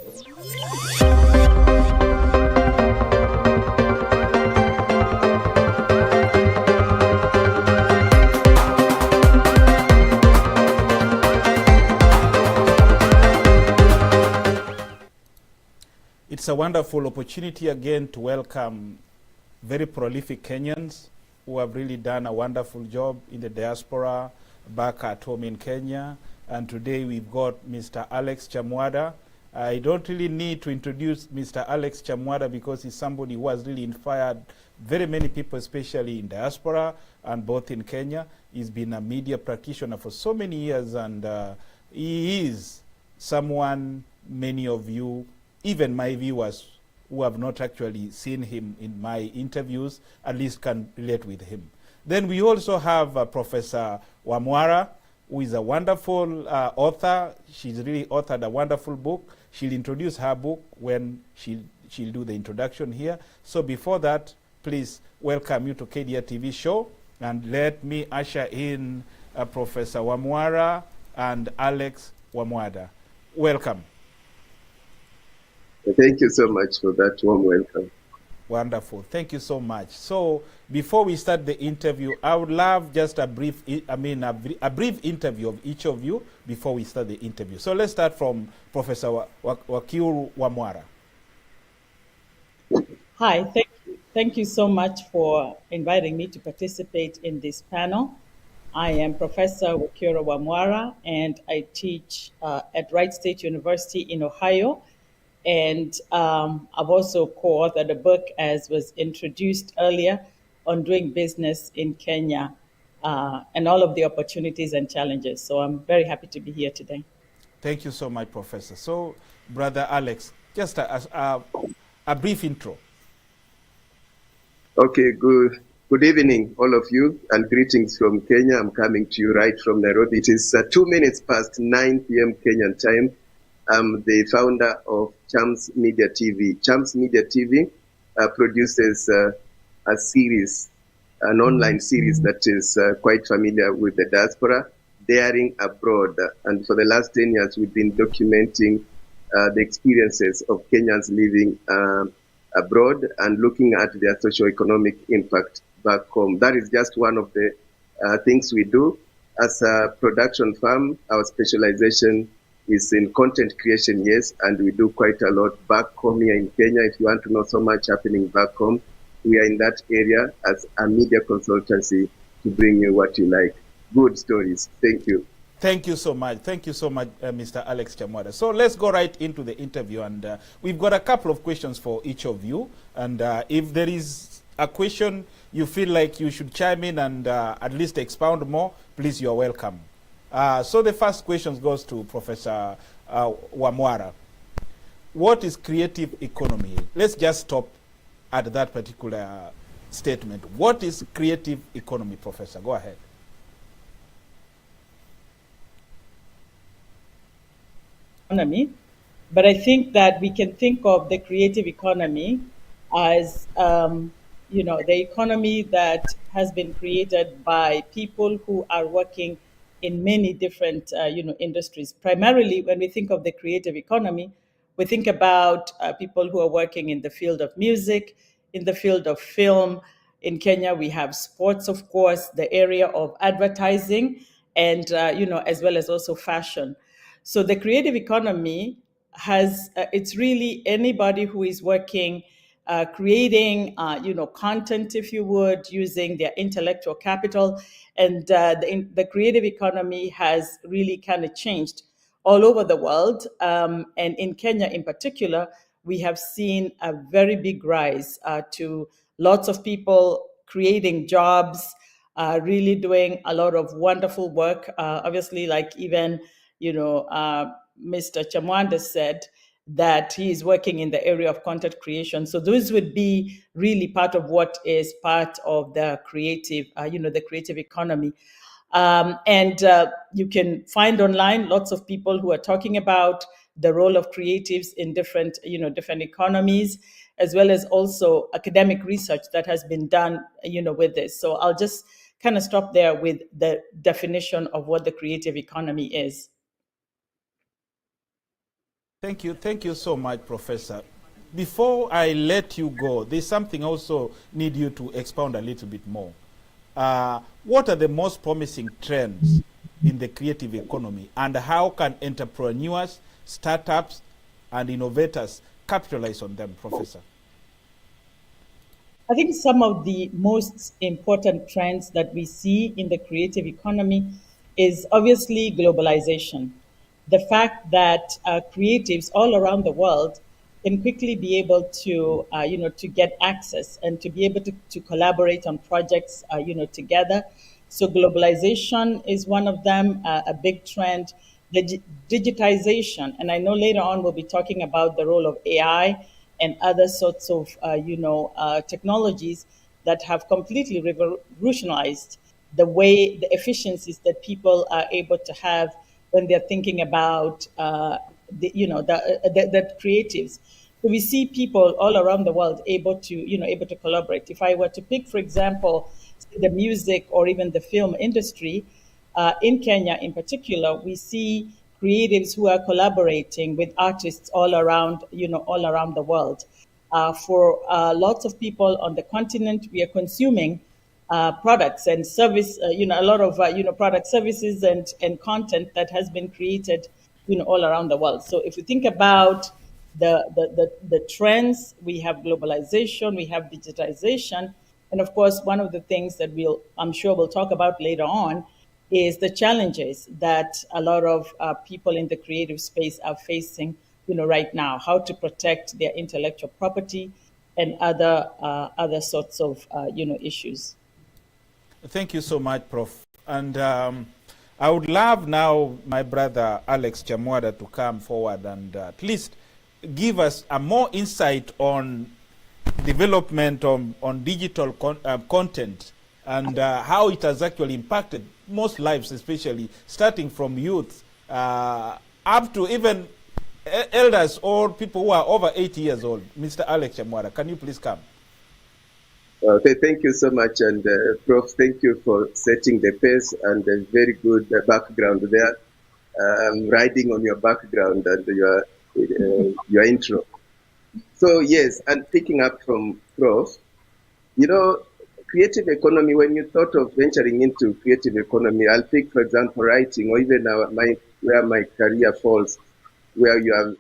It's a wonderful opportunity again to welcome very prolific Kenyans who have really done a wonderful job in the diaspora back at home in Kenya. And today we've got Mr. Alex Chamwada. I don't really need to introduce Mr. Alex Chamwada because he's somebody who has really inspired very many people, especially in diaspora and both in Kenya. He's been a media practitioner for so many years, and he is someone many of you, even my viewers who have not actually seen him in my interviews, at least can relate with him. Then we also have Professor Mong'are, who is a wonderful author. She's really authored a wonderful book. She'll introduce her book when she'll do the introduction here. So before that, please welcome you to KDRTV show, and let me usher in Professor Mong'are and Alex Chamwada. Welcome. Thank you so much for that warm welcome. Wonderful. Thank you so much. So before we start the interview, I would love just a brief interview of each of you before we start the interview. So let's start from Professor Mong'are. Hi, thank you so much for inviting me to participate in this panel. I am Professor Mong'are, and I teach at Wright State University in Ohio. And I've also co-authored a book, as was introduced earlier, on doing business in Kenya and all of the opportunities and challenges. So I'm very happy to be here today. Thank you so much, Professor. So, Brother Alex, just a brief intro. Okay, good evening, all of you, and greetings from Kenya. I'm coming to you right from Nairobi. It is 2 minutes past 9 p.m. Kenyan time. I'm the founder of Chams Media TV. Chams Media TV produces a series, an online series that is quite familiar with the diaspora, Daring Abroad. And for the last 10 years, we've been documenting the experiences of Kenyans living abroad and looking at their socio-economic impact back home. That is just one of the things we do. As a production firm, our specialization is in content creation, yes, and we do quite a lot back home here in Kenya. If you want to know so much happening back home, we are in that area as a media consultancy to bring you what you like. Good stories. Thank you. Thank you so much. Thank you so much, Mr. Alex Chamwada. So let's go right into the interview, and we've got a couple of questions for each of you. And if there is a question you feel like you should chime in and at least expound more, please, you're welcome. So the first question goes to Professor Mong'are. What is creative economy? Let's just stop at that particular statement. What is creative economy, Professor? Go ahead. Economy, but I think that we can think of the creative economy as the economy that has been created by people who are working in many different industries. Primarily, when we think of the creative economy, we think about people who are working in the field of music, in the field of film. In Kenya, we have sports, of course, the area of advertising, and as well as also fashion. So the creative economy has it's really anybody who is working, creating content, if you would, using their intellectual capital. And the creative economy has really kind of changed all over the world. And in Kenya in particular, we have seen a very big rise to lots of people creating jobs, really doing a lot of wonderful work. Obviously, like even, Mr. Chamwada said that he is working in the area of content creation. So those would be really part of what is part of the creative, the creative economy. And you can find online lots of people who are talking about the role of creatives in different economies, as well as also academic research that has been done, with this. So I'll just kind of stop there with the definition of what the creative economy is. Thank you so much, Professor. Before I let you go, there's something also need you to expound a little bit more. What are the most promising trends in the creative economy, and how can entrepreneurs, startups, and innovators capitalize on them, Professor? I think some of the most important trends that we see in the creative economy is obviously globalization. The fact that creatives all around the world can quickly be able to, to get access and to be able to collaborate on projects, together. So globalization is one of them, a big trend. Digitization, and I know later on we'll be talking about the role of AI and other sorts of, technologies that have completely revolutionized the way, the efficiencies that people are able to have when they're thinking about, the creatives. So we see people all around the world able to collaborate. If I were to pick, for example, the music or even the film industry, in Kenya in particular, we see creatives who are collaborating with artists all around the world. For lots of people on the continent, we are consuming products and service, a lot of, product services and content that has been created, all around the world. So if you think about the trends, we have globalization, we have digitization, and of course, one of the things that I'm sure we'll talk about later on is the challenges that a lot of people in the creative space are facing, right now, how to protect their intellectual property and other sorts of, issues. Thank you so much, Prof. And I would love now my brother Alex Chamwada to come forward and at least give us a more insight on development on digital content and how it has actually impacted most lives, especially starting from youth up to even elders or people who are over 80 years old. Mr. Alex Chamwada, can you please come? Okay, thank you so much, and Prof, thank you for setting the pace and a very good background there. Riding on your background and your intro. So yes, and picking up from Prof, creative economy, when you thought of venturing into creative economy, I'll pick, for example, writing, or even where my career falls, where you have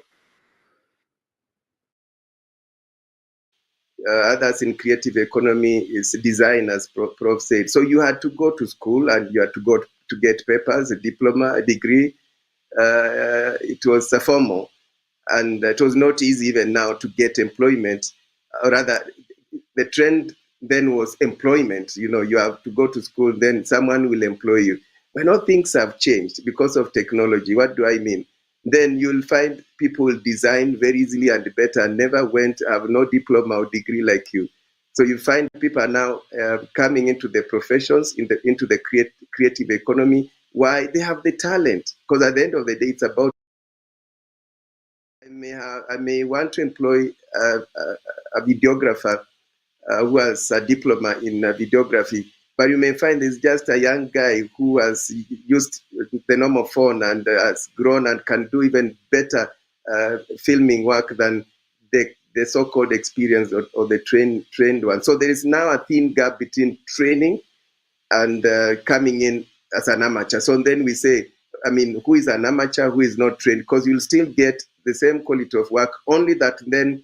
others in creative economy is design, as Prof said. So you had to go to school and you had to go to get papers, a diploma, a degree. It was formal, and it was not easy even now to get employment, or rather, the trend then was employment. You have to go to school, then someone will employ you. But now things have changed because of technology. What do I mean? Then you'll find people design very easily and better, never have no diploma or degree like you. So you find people are now coming into the professions, into the creative economy. Why? They have the talent. Because at the end of the day, it's about, I may want to employ a videographer who has a diploma in videography, but you may find it's just a young guy who has used the normal phone and has grown and can do even better filming work than the so-called experienced or the trained one. So there is now a thin gap between training and coming in as an amateur. So then we say, who is an amateur, who is not trained? Because you'll still get the same quality of work, only that then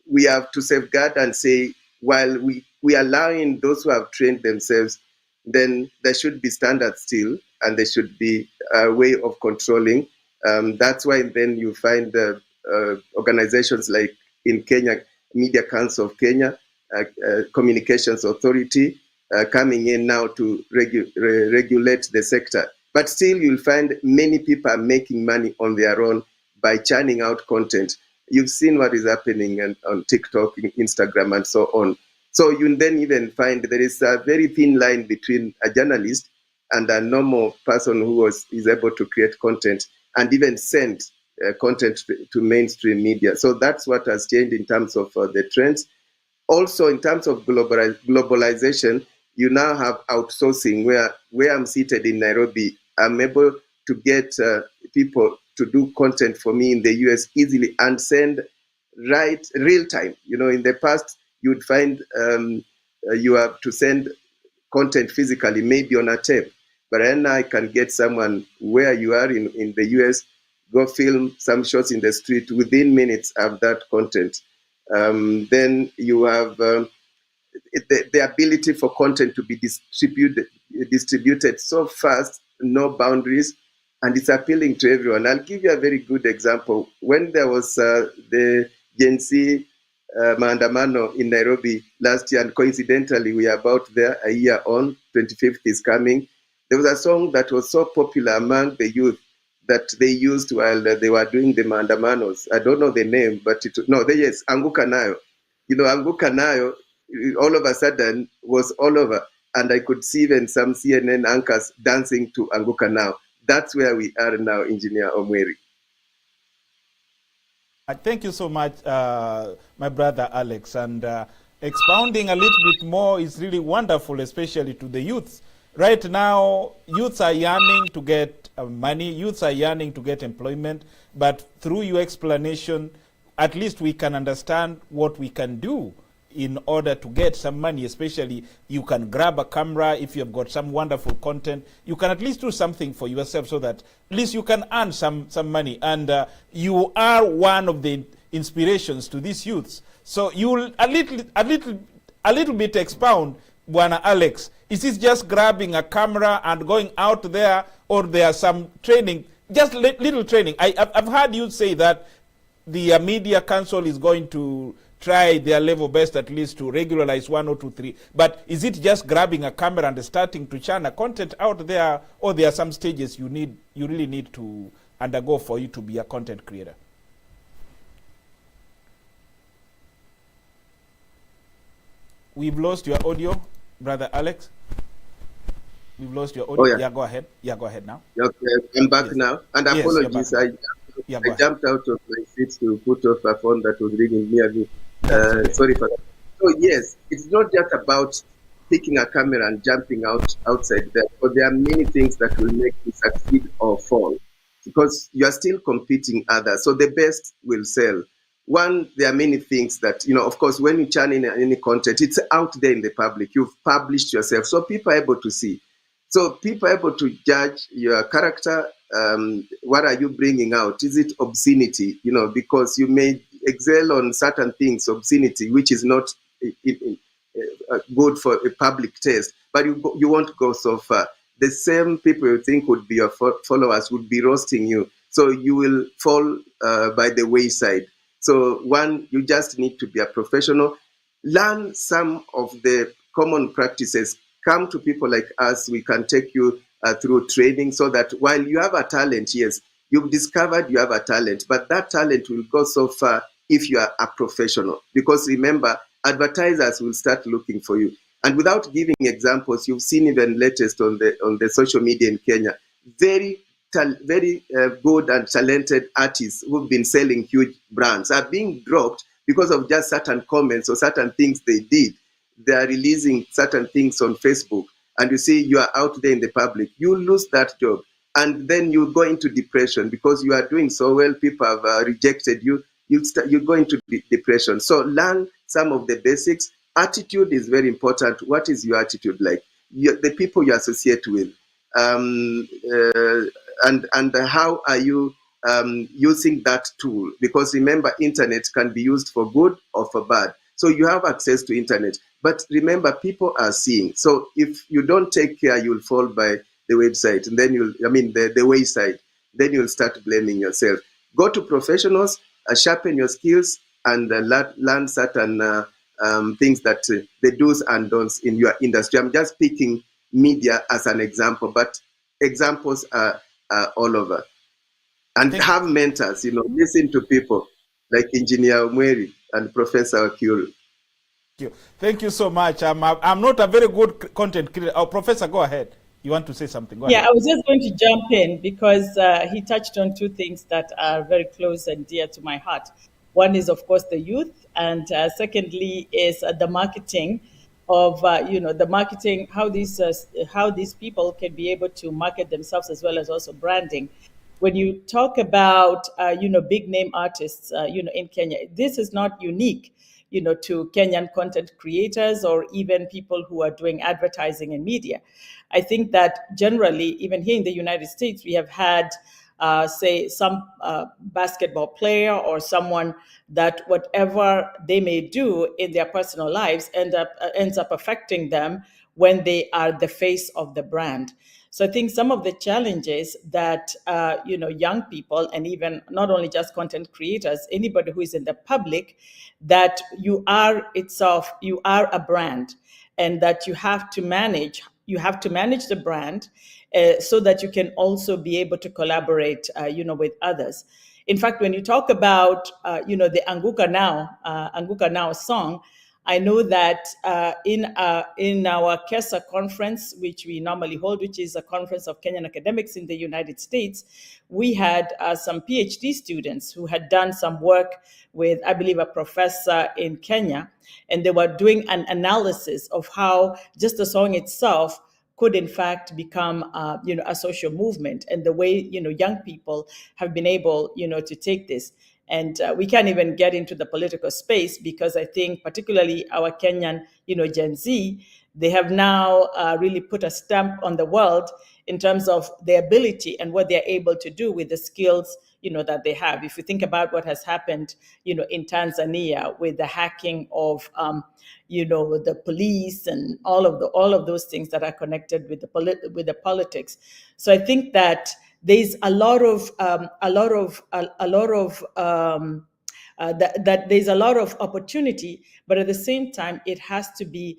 we have to safeguard and say, while we are allowing those who have trained themselves, then there should be standards still, and there should be a way of controlling. That's why then you find organizations like in Kenya, Media Council of Kenya, Communications Authority, coming in now to regulate the sector. But still, you'll find many people are making money on their own by churning out content. You've seen what is happening on TikTok, Instagram, and so on. So you then even find there is a very thin line between a journalist and a normal person who is able to create content and even send content to mainstream media. So that's what has changed in terms of the trends. Also, in terms of globalization, you now have outsourcing where I'm seated in Nairobi. I'm able to get people to do content for me in the US easily and send right real time. In the past, you would find you have to send content physically, maybe on a tape. But then I can get someone where you are in the US, go film some shots in the street, within minutes of that content. Then you have the ability for content to be distributed so fast, no boundaries, and it's appealing to everyone. I'll give you a very good example. When there was the Gen Z Maandamano in Nairobi last year, and coincidentally, we are about there a year on, 25th is coming. There was a song that was so popular among the youth that they used while they were doing the Maandamanos. I don't know the name, but yes, Anguka Nayo. Anguka Nayo, all of a sudden, was all over. And I could see even some CNN anchors dancing to Anguka Now. That's where we are now, Engineer Omweri. Thank you so much, my brother Alex. And expounding a little bit more is really wonderful, especially to the youths. Right now, youths are yearning to get money, youths are yearning to get employment, but through your explanation, at least we can understand what we can do in order to get some money. Especially, you can grab a camera if you have got some wonderful content. You can at least do something for yourself so that at least you can earn some money. And you are one of the inspirations to these youths. So you'll a little bit expound, Bwana Alex. Is this just grabbing a camera and going out there, or there some training, just little training? I've heard you say that the Media Council is going to try their level best at least to regularize 1 or 2, 3. But is it just grabbing a camera and starting to channel content out there, or there are some stages you really need to undergo for you to be a content creator? We've lost your audio, Brother Alex. We've lost your audio. Oh, yeah. Yeah, go ahead. Yeah, go ahead now. Okay, I'm back now. And Yes, apologies, I jumped out of my seat to put off a phone that was ringing near me. Okay. Sorry for that. So yes, it's not just about picking a camera and jumping outside there, but there are many things that will make you succeed or fall, because you are still competing others. So the best will sell. One, there are many things that, of course, when you channel any content, it's out there in the public. You've published yourself, so people are able to see. So people are able to judge your character. What are you bringing out? Is it obscenity? Because you may excel on certain things, obscenity, which is not good for a public taste, but you won't go so far. The same people you think would be your followers would be roasting you. So you will fall by the wayside. So one, you just need to be a professional. Learn some of the common practices. Come to people like us. We can take you through training, so that while you have a talent, yes, you've discovered you have a talent, but that talent will go so far if you are a professional. Because remember, advertisers will start looking for you. And without giving examples, you've seen even latest on the social media in Kenya, very good and talented artists who've been selling huge brands are being dropped because of just certain comments or certain things they did. They are releasing certain things on Facebook, and you see you are out there in the public. You lose that job, and then you go into depression because you are doing so well. People have rejected you. You go into depression. So learn some of the basics. Attitude is very important. What is your attitude like? The people you associate with. And how are you using that tool? Because remember, internet can be used for good or for bad. So you have access to internet. But remember, people are seeing. So if you don't take care, you'll fall by the website. And then the wayside. Then you'll start blaming yourself. Go to professionals, sharpen your skills, and learn certain things that the do's and don'ts in your industry. I'm just picking media as an example, but examples are all over. And have mentors, listen to people like Engineer Omweri and Professor Akuru. Thank you so much. I'm not a very good content creator. Oh, Professor, go ahead. You want to say something? Go ahead. I was just going to jump in because he touched on two things that are very close and dear to my heart. One is, of course, the youth, and secondly is the marketing of the marketing, how these people can be able to market themselves, as well as also branding. when you talk about, big name artists, in Kenya, this is not unique, to Kenyan content creators or even people who are doing advertising and media. I think that generally, even here in the United States, we have had, say, some basketball player or someone that whatever they may do in their personal lives ends up affecting them when they are the face of the brand. So I think some of the challenges that young people, and even not only just content creators, anybody who is in the public, that you are a brand, and that you have to manage the brand, so that you can also be able to collaborate with others. In fact, when you talk about the Anguka Now song, I know that in our KESA conference, which we normally hold, which is a conference of Kenyan academics in the United States, we had some PhD students who had done some work with, I believe, a professor in Kenya, and they were doing an analysis of how just the song itself could in fact become a social movement, and the way young people have been able to take this. And we can't even get into the political space, because I think particularly our Kenyan Gen Z, they have now really put a stamp on the world in terms of their ability and what they're able to do with the skills that they have. If you think about what has happened in Tanzania with the hacking of the police and all of those things that are connected with the politics. So I think that there's a lot of that there's a lot of opportunity, but at the same time, it has to be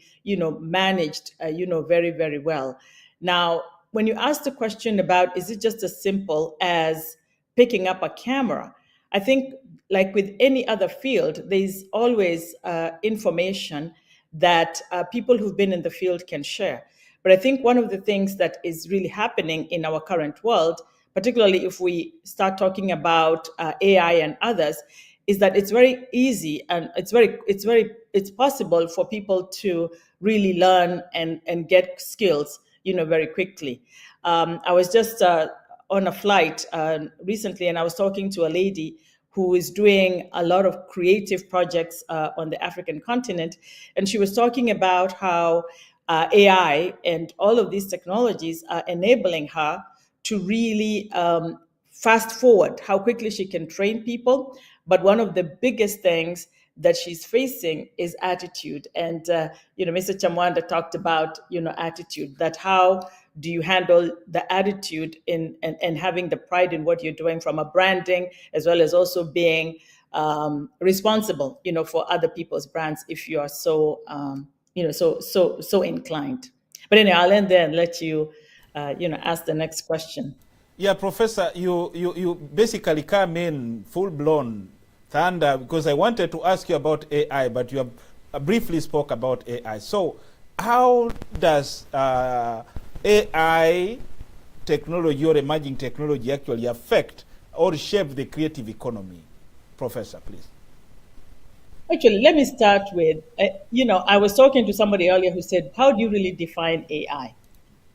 managed very, very well. Now, when you ask the question about, is it just as simple as picking up a camera, I think, like with any other field, there's always information that people who've been in the field can share. But I think one of the things that is really happening in our current world, particularly if we start talking about AI and others, is that it's very easy, and it's possible for people to really learn and get skills very quickly. I was just on a flight recently, and I was talking to a lady who is doing a lot of creative projects on the African continent, and she was talking about how AI and all of these technologies are enabling her to really fast forward how quickly she can train people. But one of the biggest things that she's facing is attitude. And Mr. Chamwanda talked about attitude, that how do you handle the attitude and having the pride in what you're doing from a branding, as well as also being responsible for other people's brands, if you are so so inclined. But anyway, I'll end there and let you ask the next question. Yeah, Professor, you basically come in full-blown thunder, because I wanted to ask you about AI, but you have briefly spoke about AI. So how does AI technology or emerging technology actually affect or shape the creative economy? Professor, please. Actually, let me start with, I was talking to somebody earlier who said, how do you really define AI?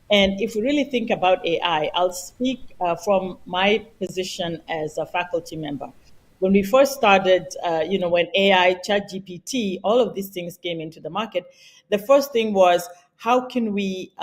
And if we really think about AI, I'll speak from my position as a faculty member. When we first started, when AI, ChatGPT, all of these things came into the market, the first thing was, how can we,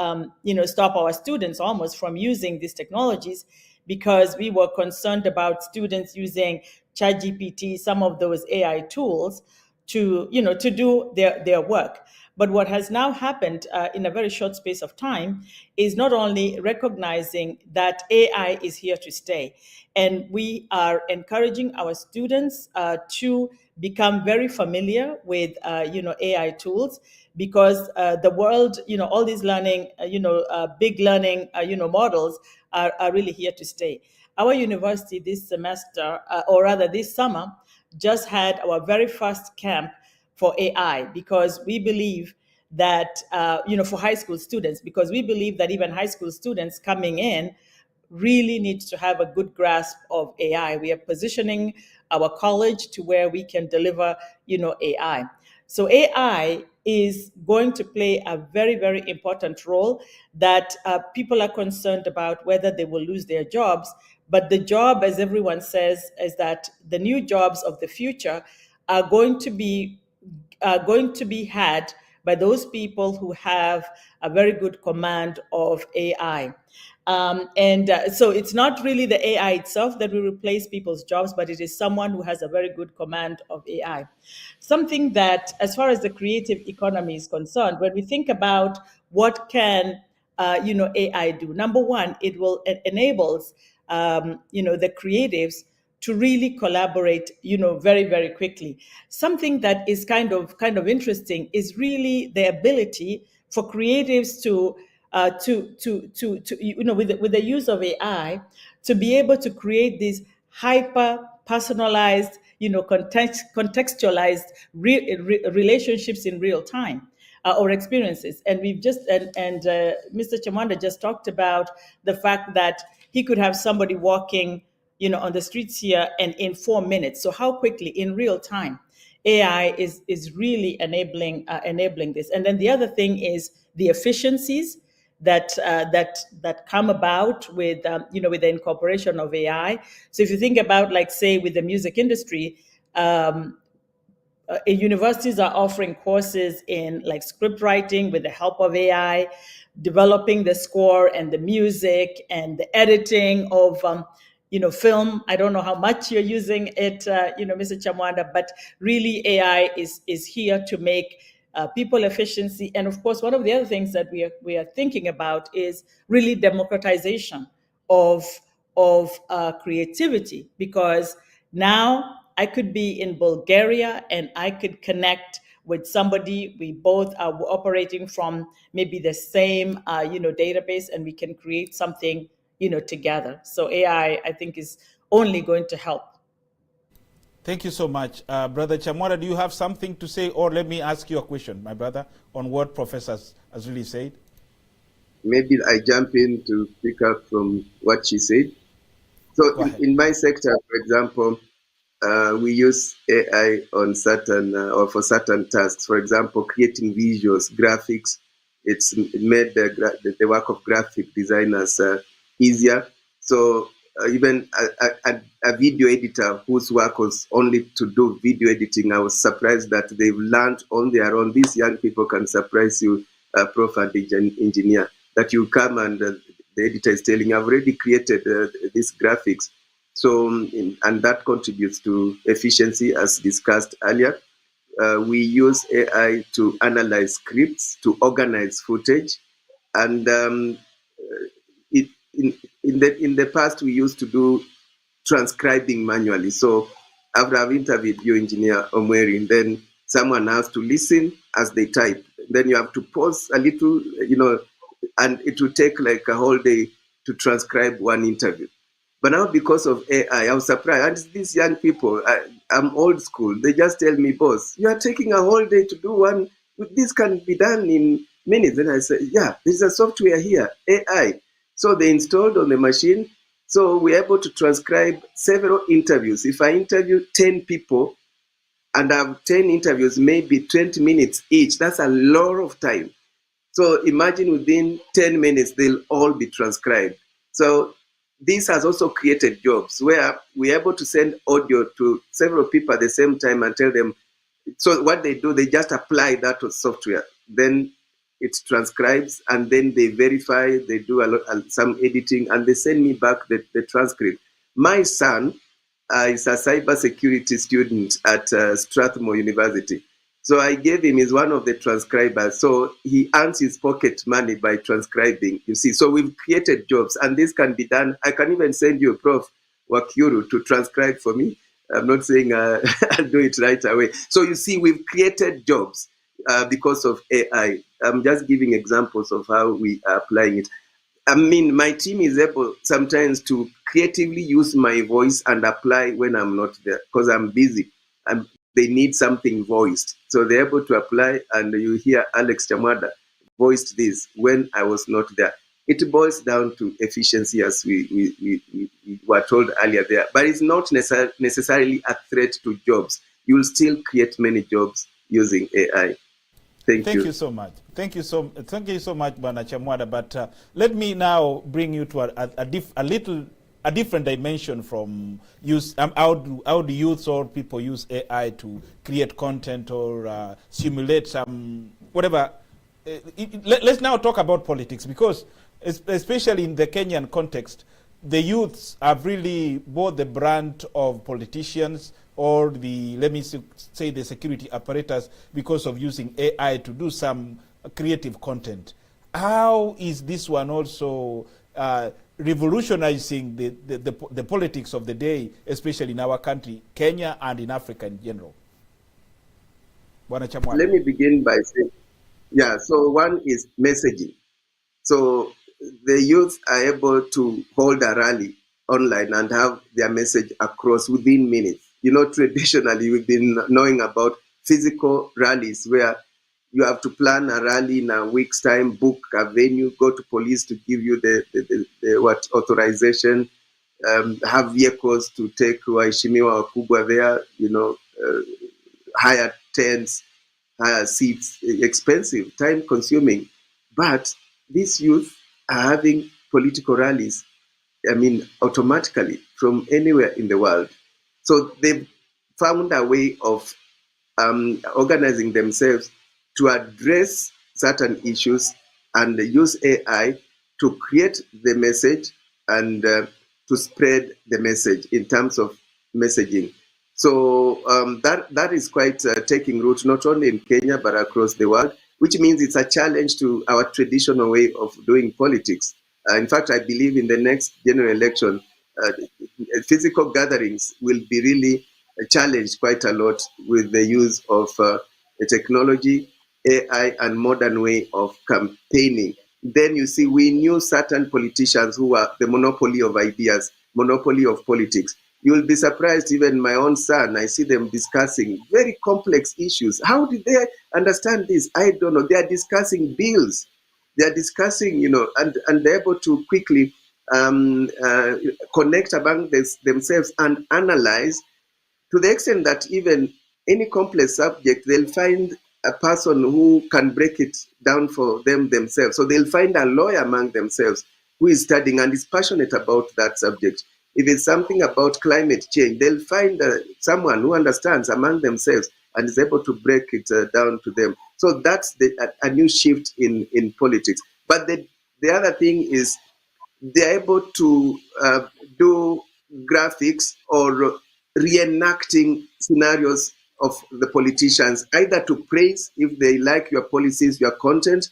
stop our students almost from using these technologies? Because we were concerned about students using ChatGPT, some of those AI tools, to do their work. But what has now happened in a very short space of time is not only recognizing that AI is here to stay, and we are encouraging our students to become very familiar with AI tools, because the world, all these learning, big learning, models are really here to stay. Our university this semester, or rather this summer, just had our very first camp for AI, because we believe that, for high school students, because we believe that even high school students coming in really need to have a good grasp of AI. We are positioning our college to where we can deliver, AI. So AI is going to play a very, very important role, that people are concerned about whether they will lose their jobs. But the job, as everyone says, is that the new jobs of the future are going to be had by those people who have a very good command of AI. So it's not really the AI itself that will replace people's jobs, but it is someone who has a very good command of AI. Something that, as far as the creative economy is concerned, when we think about what can AI do, number one, it enables the creatives to really collaborate, very, very quickly. Something that is kind of interesting is really the ability for creatives with the use of AI, to be able to create these hyper personalized, contextualized relationships in real time, or experiences. And we've just and Mr. Chamanda just talked about the fact that he could have somebody walking, on the streets here, and in 4 minutes. So how quickly, in real time, AI is really enabling this. And then the other thing is the efficiencies that come about with with the incorporation of AI. So if you think about, like, say, with the music industry, universities are offering courses in, like, script writing with the help of AI, developing the score and the music and the editing of film. I don't know how much you're using it, Mr. Chamwanda, but really AI is here to make people efficiency. And of course, one of the other things that we are thinking about is really democratization of creativity, because now I could be in Bulgaria and I could connect with somebody. We both are operating from maybe the same, database, and we can create something, together. So AI, I think, is only going to help. Thank you so much. Brother Chamwara, do you have something to say? Or let me ask you a question, my brother, on what Professor has really said. Maybe I jump in to pick up from what she said. So in my sector, for example, we use AI on certain or for certain tasks. For example, creating visuals, graphics. It's made the work of graphic designers easier. So even a video editor whose work was only to do video editing, I was surprised that they've learned on their own. These young people can surprise you, prof and engineer, that you come and the editor is telling, I've already created these graphics. So, and that contributes to efficiency, as discussed earlier. We use AI to analyze scripts, to organize footage, and in the past we used to do transcribing manually. So after I've interviewed you, Engineer Omweri, and then someone has to listen as they type. Then you have to pause a little, and it will take like a whole day to transcribe one interview. But now, because of AI, I was surprised. And these young people, I'm old school. They just tell me, boss, you are taking a whole day to do one. This can be done in minutes. And I said, yeah, there's a software here, AI. So they installed on the machine. So we're able to transcribe several interviews. If I interview 10 people and I have 10 interviews, maybe 20 minutes each, that's a lot of time. So imagine within 10 minutes, they'll all be transcribed. So this has also created jobs where we're able to send audio to several people at the same time and tell them. So what they do, they just apply that to software. Then it transcribes, and then they verify, they do some editing, and they send me back the transcript. My son is a cybersecurity student at Strathmore University. So I gave him, he's one of the transcribers. So he earns his pocket money by transcribing, you see. So we've created jobs, and this can be done. I can even send you, Prof. Wakiuru, to transcribe for me. I'm not saying I'll do it right away. So you see, we've created jobs because of AI. I'm just giving examples of how we are applying it. I mean, my team is able sometimes to creatively use my voice and apply when I'm not there because I'm busy. They need something voiced. So they're able to apply, and you hear Alex Chamwada voiced this when I was not there. It boils down to efficiency, as we were told earlier there, but it's not necessarily a threat to jobs. You'll still create many jobs using AI. Thank you. Thank you so much. Thank you so much, Bwana Chamwada. But let me now bring you to a different dimension from use. How do youths or people use AI to create content or simulate some whatever? Let's now talk about politics, because especially in the Kenyan context, the youths have really bought the brand of politicians or let me say the security apparatus because of using AI to do some creative content. How is this one also revolutionizing the politics of the day, especially in our country, Kenya, and in Africa in general? Let me begin by saying, so one is messaging. So the youth are able to hold a rally online and have their message across within minutes. Traditionally, we've been knowing about physical rallies where you have to plan a rally in a week's time, book a venue, go to police to give you the authorization, have vehicles to take waheshimiwa wakubwa there, hire tents, hire seats, expensive, time-consuming. But these youth are having political rallies, automatically from anywhere in the world. So they've found a way of organizing themselves to address certain issues and use AI to create the message and to spread the message in terms of messaging. So that is quite taking root not only in Kenya but across the world, which means it's a challenge to our traditional way of doing politics. In fact, I believe in the next general election, physical gatherings will be really challenged quite a lot with the use of technology, AI, and modern way of campaigning. Then you see, we knew certain politicians who were the monopoly of ideas, monopoly of politics. You'll be surprised, even my own son, I see them discussing very complex issues. How did they understand this? I don't know. They are discussing bills. They are discussing, and they're able to quickly connect among themselves and analyze, to the extent that even any complex subject, they'll find a person who can break it down for them themselves. So they'll find a lawyer among themselves who is studying and is passionate about that subject. If it's something about climate change, they'll find someone who understands among themselves and is able to break it down to them. So that's a new shift in politics. But the other thing is they're able to do graphics or reenacting scenarios of the politicians, either to praise if they like your policies, your content,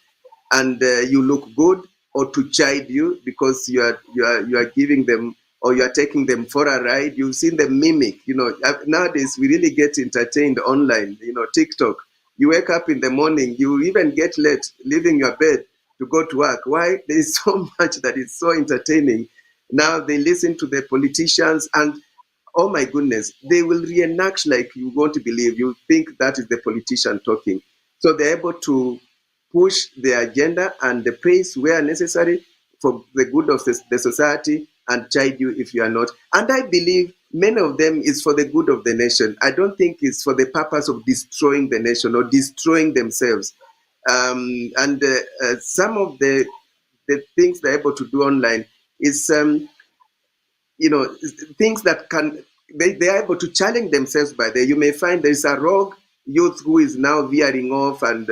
and you look good, or to chide you because you are giving them, or you are taking them for a ride. You've seen them mimic. Nowadays we really get entertained online. TikTok. You wake up in the morning, you even get late leaving your bed to go to work. Why? There is so much that is so entertaining. Now they listen to the politicians and, oh my goodness, they will reenact like you won't believe. You think that is the politician talking. So they're able to push the agenda and the praise where necessary for the good of the society, and chide you if you are not. And I believe many of them is for the good of the nation. I don't think it's for the purpose of destroying the nation or destroying themselves. And some of the things they're able to do online is things that they are able to challenge themselves by there. You may find there's a rogue youth who is now veering off and,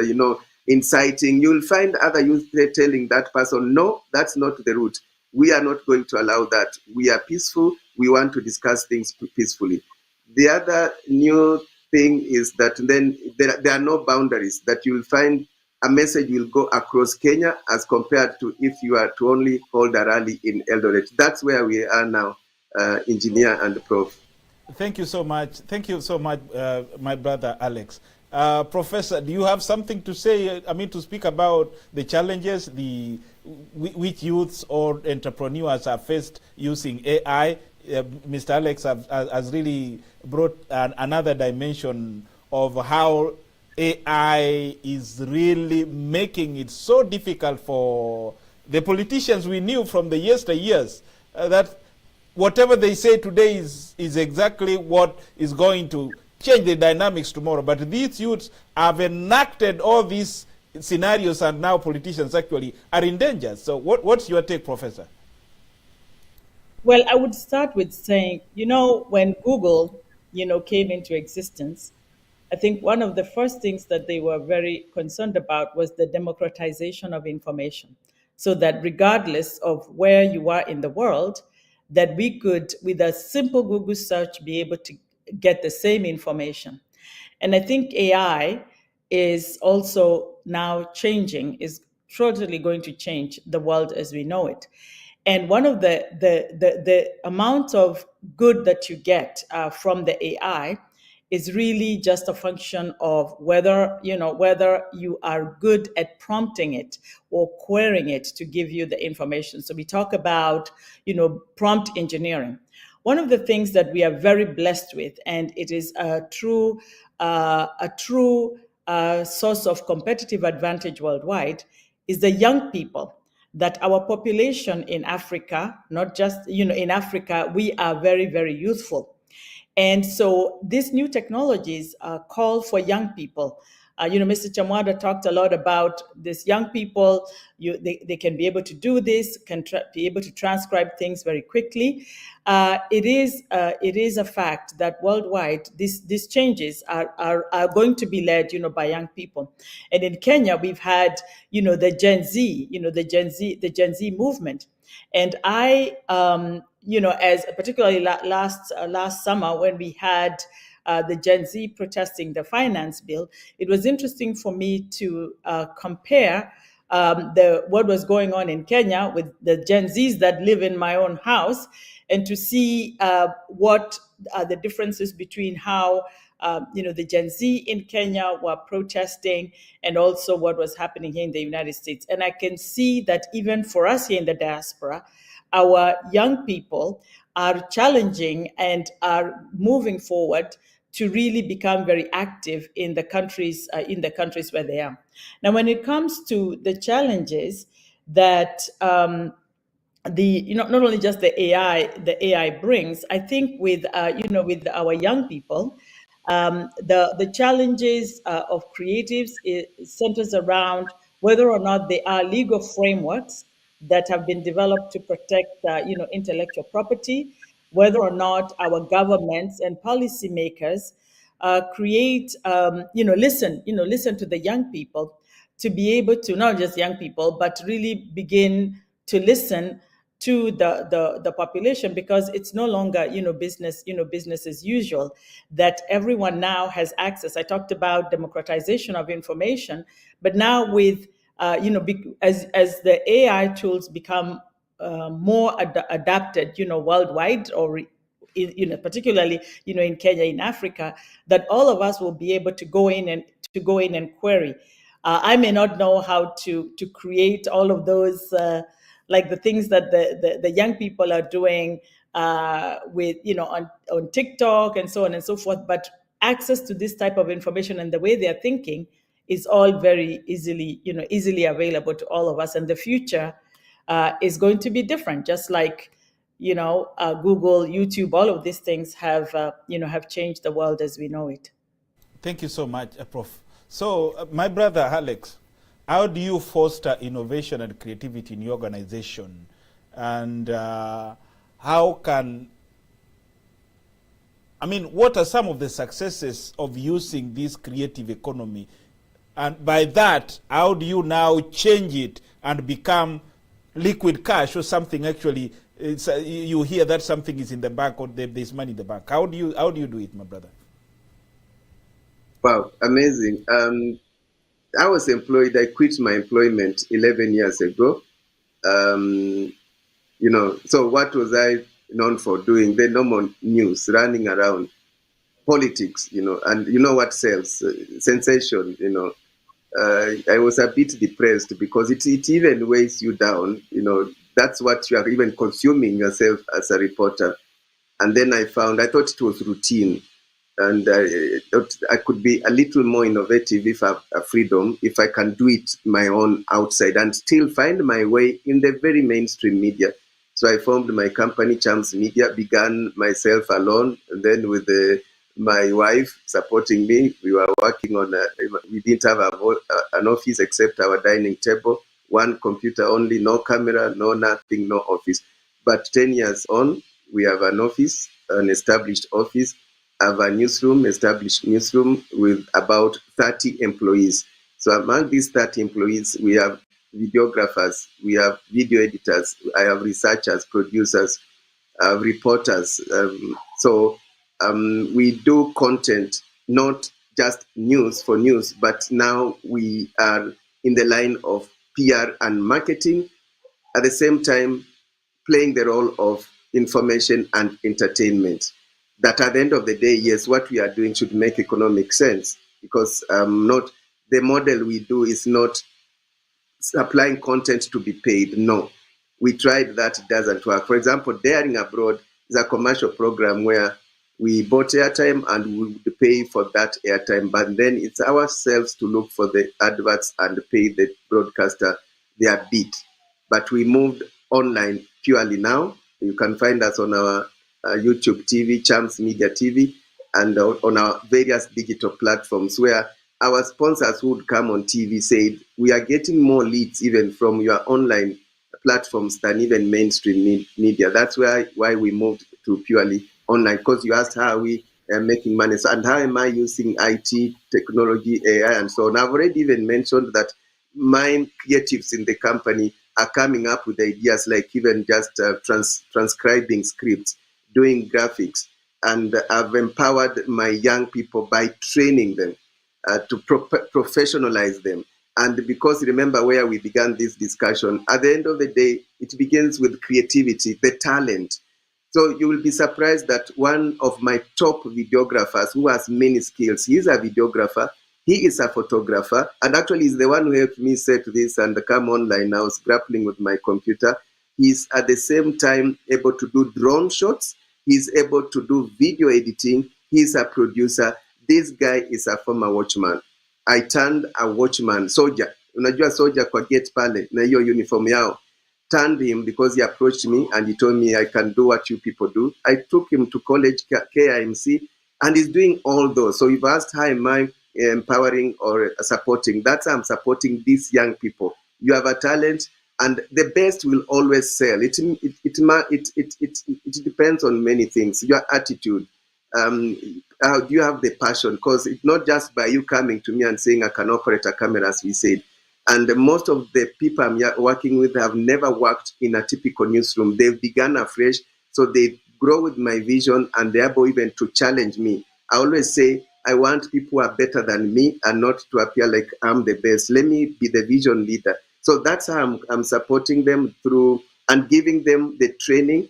inciting. You'll find other youth telling that person, no, that's not the route. We are not going to allow that. We are peaceful. We want to discuss things peacefully. The other new thing is that then there are no boundaries, that you'll find a message will go across Kenya as compared to if you are to only hold a rally in Eldoret. That's where we are now, Engineer and Prof. Thank you so much. Thank you so much, my brother Alex. Professor, do you have something to say, to speak about the challenges which youths or entrepreneurs are faced using AI? Mr. Alex has really brought another dimension of how AI is really making it so difficult for the politicians we knew from the yesteryears that whatever they say today is exactly what is going to change the dynamics tomorrow. But these youths have enacted all these scenarios, and now politicians actually are in danger. So what's your take, Professor? Well, I would start with saying, when Google, came into existence, I think one of the first things that they were very concerned about was the democratization of information. So that regardless of where you are in the world, that we could, with a simple Google search, be able to get the same information. And I think AI is also now changing, is totally going to change the world as we know it. And one of the amount of good that you get from the AI is really just a function of whether you are good at prompting it or querying it to give you the information. So we talk about prompt engineering. One of the things that we are very blessed with, and it is a true source of competitive advantage worldwide, is the young people. That our population in Africa, not just in Africa, we are very, very youthful. And so these new technologies call for young people. Mr. Chamwada talked a lot about these young people. They can be able to do this, be able to transcribe things very quickly. It is a fact that worldwide these changes are going to be led, by young people. And in Kenya, we've had, the Gen Z, the Gen Z movement. And I, as particularly last summer when we had the Gen Z protesting the finance bill, it was interesting for me to compare what was going on in Kenya with the Gen Zs that live in my own house, and to see what are the differences between how the Gen Z in Kenya were protesting and also what was happening here in the United States. And I can see that even for us here in the diaspora, our young people are challenging and are moving forward to really become very active in the countries where they are. Now, when it comes to the challenges that not only just the AI brings, I think with our young people, the challenges of creatives centers around whether or not there are legal frameworks that have been developed to protect intellectual property, whether or not our governments and policymakers create listen to the young people, to be able to, not just young people, but really begin to listen to the population, because it's no longer business as usual, that everyone now has access. I talked about democratization of information, but now with as the AI tools become more adapted worldwide, or particularly in Kenya, in Africa, that all of us will be able to go in and query. I may not know how to create all of those like the things that the young people are doing with on TikTok and so on and so forth, but access to this type of information and the way they're thinking is all very easily available to all of us. And the future is going to be different, just like Google, YouTube, all of these things have changed the world as we know it. Thank you so much, Prof. So, my brother Alex, how do you foster innovation and creativity in your organization? And what are some of the successes of using this creative economy? And by that, how do you now change it and become liquid cash, or something actually, you hear that something is in the bank, or there's money in the bank? How do you do it, my brother? Wow, amazing. I was employed. I quit my employment 11 years ago. So what was I known for doing? The normal news, running around, politics, and what sells? Sensation, I was a bit depressed because it even weighs you down. That's what you are even consuming yourself as a reporter. And then I thought it was routine. And I thought I could be a little more innovative if I have freedom, if I can do it my own outside and still find my way in the very mainstream media. So I formed my company, Chams Media, began myself alone, and then with my wife supporting me. We were working on, we didn't have an office except our dining table, one computer only, no camera, no nothing, no office. But 10 years on, we have an office, an established office, have a newsroom, established newsroom with about 30 employees. So among these 30 employees, we have videographers, we have video editors, I have researchers, producers, reporters. We do content, not just news for news, but now we are in the line of PR and marketing, at the same time playing the role of information and entertainment. That at the end of the day, yes, what we are doing should make economic sense, because not the model we do is not supplying content to be paid. No, we tried that, it doesn't work. For example, Daring Abroad is a commercial program where we bought airtime and we would pay for that airtime, but then it's ourselves to look for the adverts and pay the broadcaster their bit. But we moved online purely now. You can find us on our YouTube TV, Champs Media TV, and on our various digital platforms, where our sponsors who would come on TV said, we are getting more leads even from your online platforms than even mainstream media. That's why we moved to purely online, because you asked how we are making money. So, and how am I using IT, technology, AI, and so on. I've already even mentioned that my creatives in the company are coming up with ideas like even just transcribing scripts, doing graphics, and I've empowered my young people by training them to professionalize them. And because remember where we began this discussion, at the end of the day, it begins with creativity, the talent. So you will be surprised that one of my top videographers who has many skills, he's a videographer, he is a photographer, and actually is the one who helped me set this and come online. I was grappling with my computer. He's at the same time able to do drone shots. He's able to do video editing. He's a producer. This guy is a former watchman. I turned a watchman, soldier. Unajua soldier kwa gate pale, na hiyo uniform yao. Turned him because he approached me and he told me I can do what you people do. I took him to college, KIMC, and he's doing all those. So you've asked how am I empowering or supporting? That's how I'm supporting these young people. You have a talent, and the best will always sell. It depends on many things. Your attitude. Do you have the passion? Because it's not just by you coming to me and saying I can operate a camera, as we said. And most of the people I'm working with have never worked in a typical newsroom. They've begun afresh, so they grow with my vision and they're able even to challenge me. I always say, I want people who are better than me and not to appear like I'm the best. Let me be the vision leader. So that's how I'm supporting them through and giving them the training,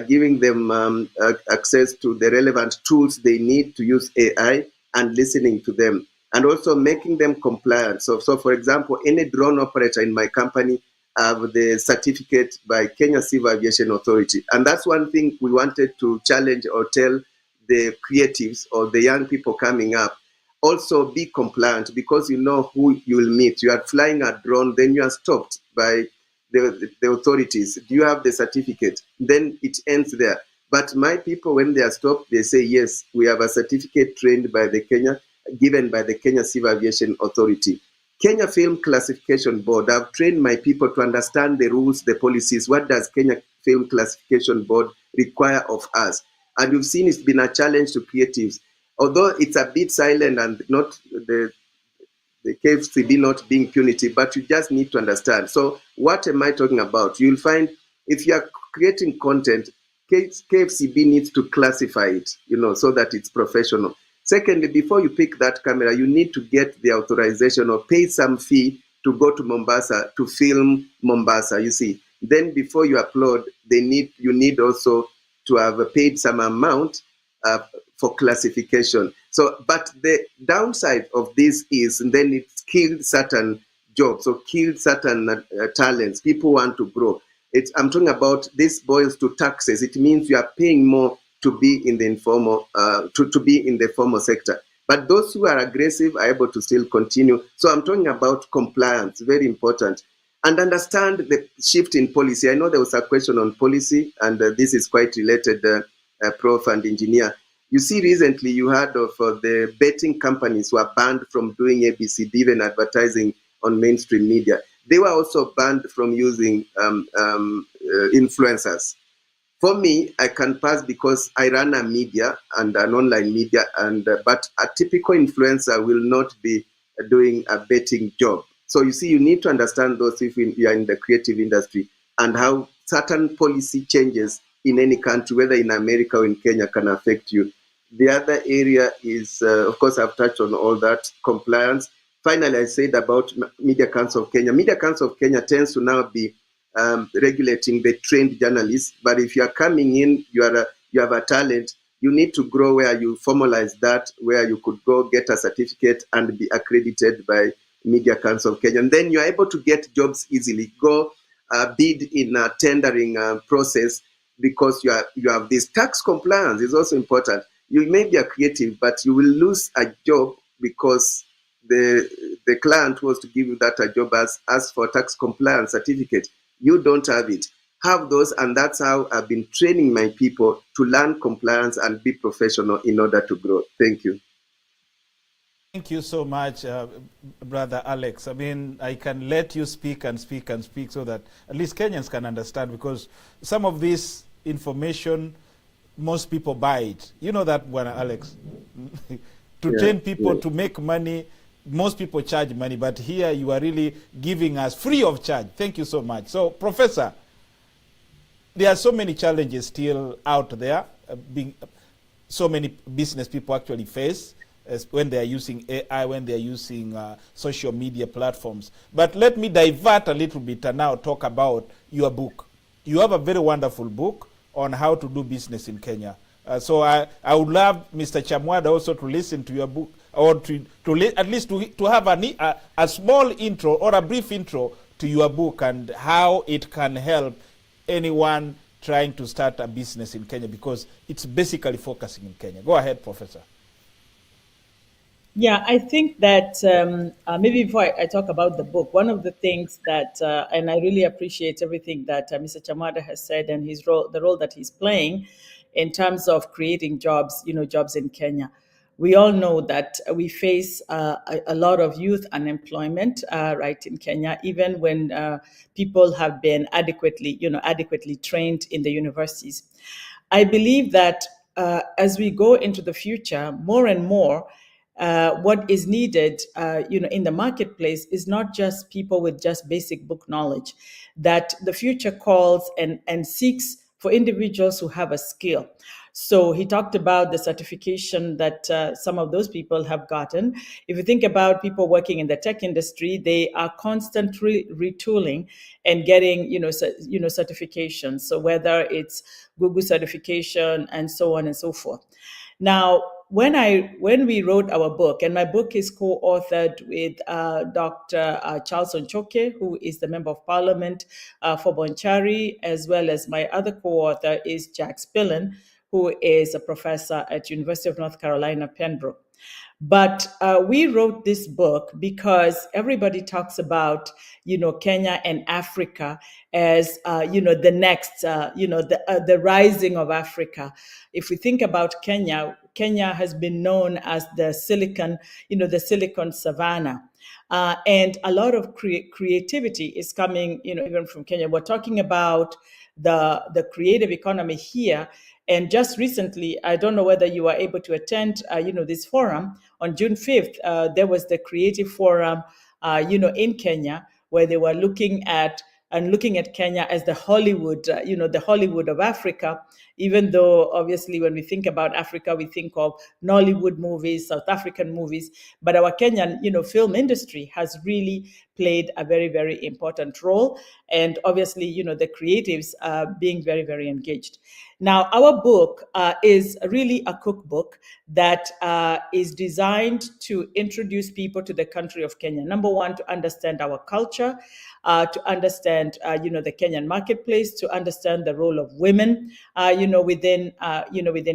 giving them access to the relevant tools they need to use AI and listening to them, and also making them compliant. So for example, any drone operator in my company have the certificate by Kenya Civil Aviation Authority. And that's one thing we wanted to challenge or tell the creatives or the young people coming up. Also be compliant, because you know who you will meet. You are flying a drone, then you are stopped by the authorities. Do you have the certificate? Then it ends there. But my people, when they are stopped, they say, yes, we have a certificate given by the Kenya Civil Aviation Authority. Kenya Film Classification Board, I've trained my people to understand the rules, the policies. What does Kenya Film Classification Board require of us? And you've seen it's been a challenge to creatives. Although it's a bit silent and not the KFCB not being punitive, but you just need to understand. So what am I talking about? You'll find if you are creating content, KFCB needs to classify it, so that it's professional. Secondly, before you pick that camera, you need to get the authorization or pay some fee to go to Mombasa to film Mombasa, you see. Then before you upload, you need also to have paid some amount for classification. So, but the downside of this is then it's killed certain jobs or killed certain talents. People want to grow. I'm talking about this boils to taxes. It means you are paying more to be in the informal, to be in the formal sector. But those who are aggressive are able to still continue. So I'm talking about compliance, very important. And understand the shift in policy. I know there was a question on policy, and this is quite related, Prof and Engineer. You see, recently you heard of the betting companies who are banned from doing ABCD, even advertising on mainstream media. They were also banned from using influencers. For me, I can pass because I run a media and an online media, and but a typical influencer will not be doing a betting job. So you see, you need to understand those if you are in the creative industry and how certain policy changes in any country, whether in America or in Kenya, can affect you. The other area is, of course, I've touched on all that, compliance. Finally, I said about Media Council of Kenya. Media Council of Kenya tends to now be regulating the trained journalists. But if you are coming in, you have a talent, you need to grow where you formalize that, where you could go get a certificate and be accredited by Media Council of Kenya. And then you are able to get jobs easily. Go bid in a tendering process because you have this. Tax compliance is also important. You may be a creative, but you will lose a job because the client wants to give you that a job as for tax compliance certificate. You don't have it. Have those, and that's how I've been training my people to learn compliance and be professional in order to grow. Thank you. Thank you so much, Brother Alex. I mean, I can let you speak and speak and speak so that at least Kenyans can understand, because some of this information, most people buy it. You know that, Brother Alex. To train people to make money, most people charge money, but here you are really giving us free of charge. Thank you so much. So, Professor, there are so many challenges still out there, so many business people actually face when they are using AI, when they are using social media platforms. But let me divert a little bit and now talk about your book. You have a very wonderful book on how to do business in Kenya. So I would love Mr. Chamwada also to listen to your book, or to at least to have a small intro or a brief intro to your book and how it can help anyone trying to start a business in Kenya, because it's basically focusing in Kenya. Go ahead, Professor. Yeah, I think that maybe before I talk about the book, one of the things that, and I really appreciate everything that Mr. Chamada has said and the role that he's playing in terms of creating jobs, jobs in Kenya. We all know that we face a lot of youth unemployment, right, in Kenya, even when people have been adequately trained in the universities. I believe that as we go into the future, more and more, what is needed, in the marketplace is not just people with just basic book knowledge. That the future calls and seeks for individuals who have a skill. So he talked about the certification that some of those people have gotten. If you think about people working in the tech industry, they are constantly retooling and getting, certifications. So whether it's Google certification and so on and so forth. Now, when we wrote our book, and my book is co-authored with Dr. Charles Onchoke, who is the Member of Parliament for Bonchari, as well as my other co-author is Jack Spillen, who is a professor at University of North Carolina, Pembroke. But we wrote this book because everybody talks about, Kenya and Africa as, the next, the rising of Africa. If we think about Kenya, Kenya has been known as the Silicon Savannah. And a lot of creativity is coming, even from Kenya. We're talking about the creative economy here. And just recently, I don't know whether you were able to attend, this forum on June 5th. There was the Creative Forum, in Kenya, where they were looking at Kenya as the Hollywood, the Hollywood of Africa. Even though obviously when we think about Africa, we think of Nollywood movies, South African movies, but our Kenyan, film industry has really played a very, very important role. And obviously, the creatives being very, very engaged. Now, our book is really a cookbook that is designed to introduce people to the country of Kenya. Number one, to understand our culture, to understand, the Kenyan marketplace, to understand the role of women, within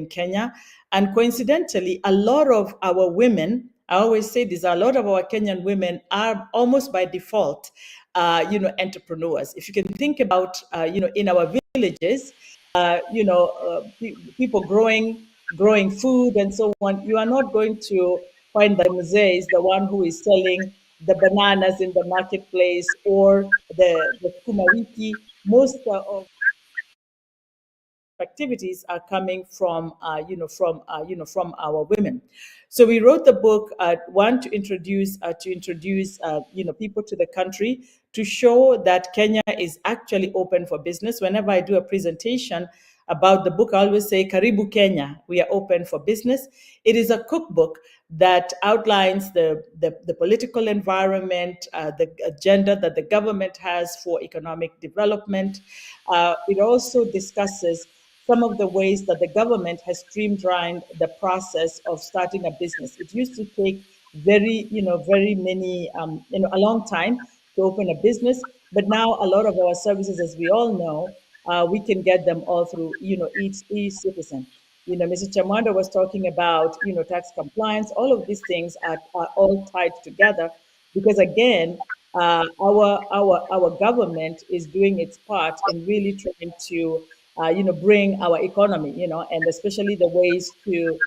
Kenya. And coincidentally, a lot of our women, I always say this, a lot of our Kenyan women are almost by default, entrepreneurs. If you can think about, in our villages, people growing growing food and so on, you are not going to find that Mzee is the one who is selling the bananas in the marketplace or the sukuma wiki. Most of activities are coming from from our women. So we wrote the book, one, to introduce people to the country, to show that Kenya is actually open for business. Whenever I do a presentation about the book, I always say, Karibu Kenya, we are open for business. It is a cookbook that outlines the political environment, the agenda that the government has for economic development. It also discusses some of the ways that the government has streamlined the process of starting a business. It used to take very many, a long time to open a business, but now a lot of our services, as we all know, we can get them all through, e-citizen. Mr. Chamanda was talking about, tax compliance. All of these things are all tied together because, again, our government is doing its part in really trying to bring our economy, and especially the ways to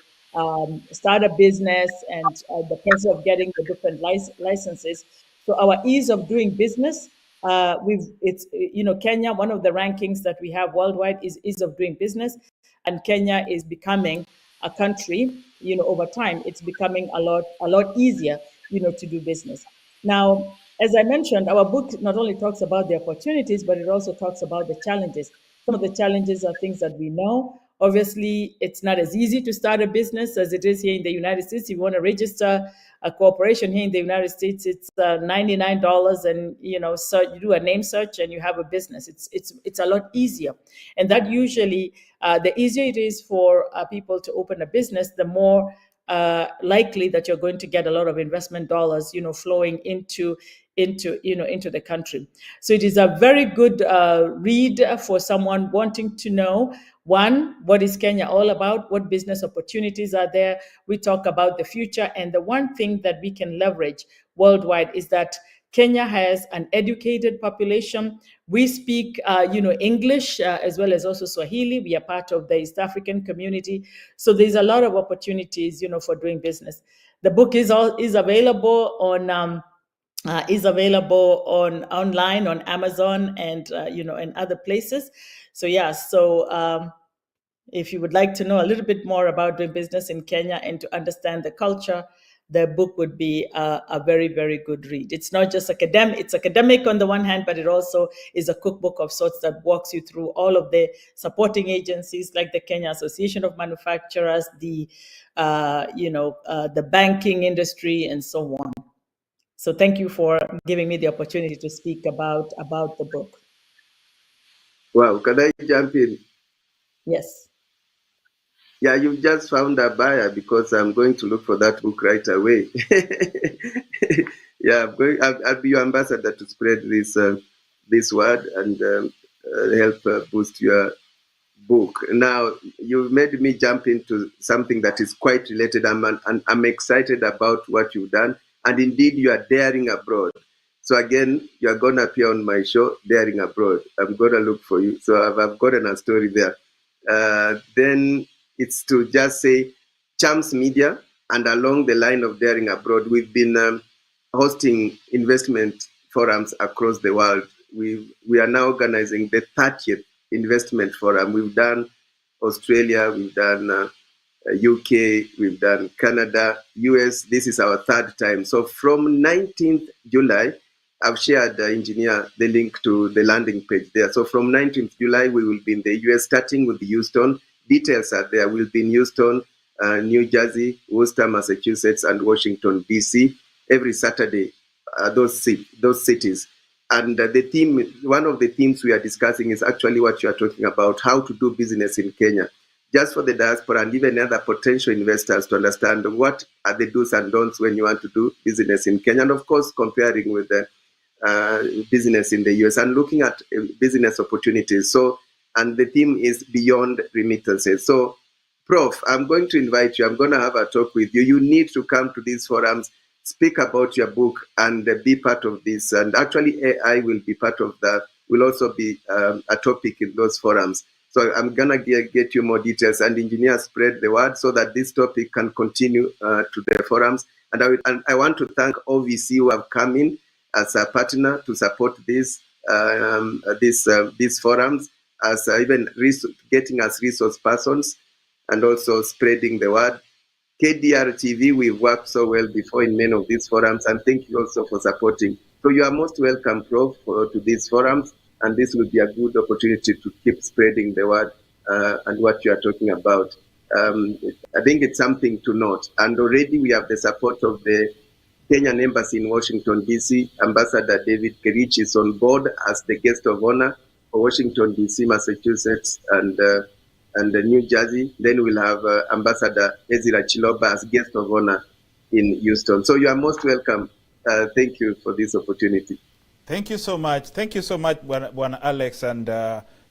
start a business and the process of getting the different licenses. So our ease of doing business, Kenya, one of the rankings that we have worldwide is ease of doing business, and Kenya is becoming a country, over time, it's becoming a lot easier, to do business. Now, as I mentioned, our book not only talks about the opportunities, but it also talks about the challenges. Some of the challenges are things that we know. Obviously, it's not as easy to start a business as it is here in the United States. If you want to register a corporation here in the United States, it's $99, and so you do a name search and you have a business. It's a lot easier, and that usually the easier it is for people to open a business, the more likely that you're going to get a lot of investment dollars, flowing into the country. So it is a very good read for someone wanting to know, one, what is Kenya all about? What business opportunities are there? We talk about the future, and the one thing that we can leverage worldwide is that Kenya has an educated population. We speak, English as well as also Swahili. We are part of the East African community, so there's a lot of opportunities, for doing business. The book is available on. Is available online on Amazon and and other places. So yeah, if you would like to know a little bit more about doing business in Kenya and to understand the culture, the book would be a very, very good read. It's not just academic; it's academic on the one hand, but it also is a cookbook of sorts that walks you through all of the supporting agencies, like the Kenya Association of Manufacturers, the the banking industry, and so on. So thank you for giving me the opportunity to speak about the book. Wow, can I jump in? Yes. Yeah, you just found a buyer because I'm going to look for that book right away. Yeah, I'll be your ambassador to spread this word and help boost your book. Now, you've made me jump into something that is quite related, and I'm excited about what you've done. And indeed, you are daring abroad. So again, you're going to appear on my show, Daring Abroad. I'm going to look for you. So I've gotten a story there. Then it's to just say, Chams Media, and along the line of Daring Abroad, we've been hosting investment forums across the world. We are now organizing the 30th investment forum. We've done Australia, we've done UK, we've done Canada, US. This is our third time. So from 19th July, I've shared, engineer, the link to the landing page there. So from 19th July, we will be in the US, starting with Houston. Details are there. We'll be in Houston, New Jersey, Worcester, Massachusetts, and Washington, D.C. every Saturday, those cities. And the theme, one of the themes we are discussing is actually what you are talking about, how to do business in Kenya, just for the diaspora and even other potential investors to understand what are the do's and don'ts when you want to do business in Kenya. And of course, comparing with the business in the US and looking at business opportunities. So, and the theme is beyond remittances. So, Prof, I'm going to invite you. I'm going to have a talk with you. You need to come to these forums, speak about your book, and be part of this. And actually, AI will be part of that. Will also be a topic in those forums. So I'm gonna get you more details, and engineers spread the word so that this topic can continue to the forums. And I want to thank OVC who have come in as a partner to support these forums, as even getting us resource persons, and also spreading the word. KDRTV, we've worked so well before in many of these forums, and thank you also for supporting. So you are most welcome, Prof, to these forums, and this will be a good opportunity to keep spreading the word and what you are talking about. I think it's something to note, and already we have the support of the Kenyan Embassy in Washington, D.C. Ambassador David Kerich is on board as the guest of honor for Washington, D.C., Massachusetts, and New Jersey. Then we'll have Ambassador Ezra Chiloba as guest of honor in Houston. So you are most welcome. Thank you for this opportunity. Thank you so much. Thank you so much, Bwana Alex. And,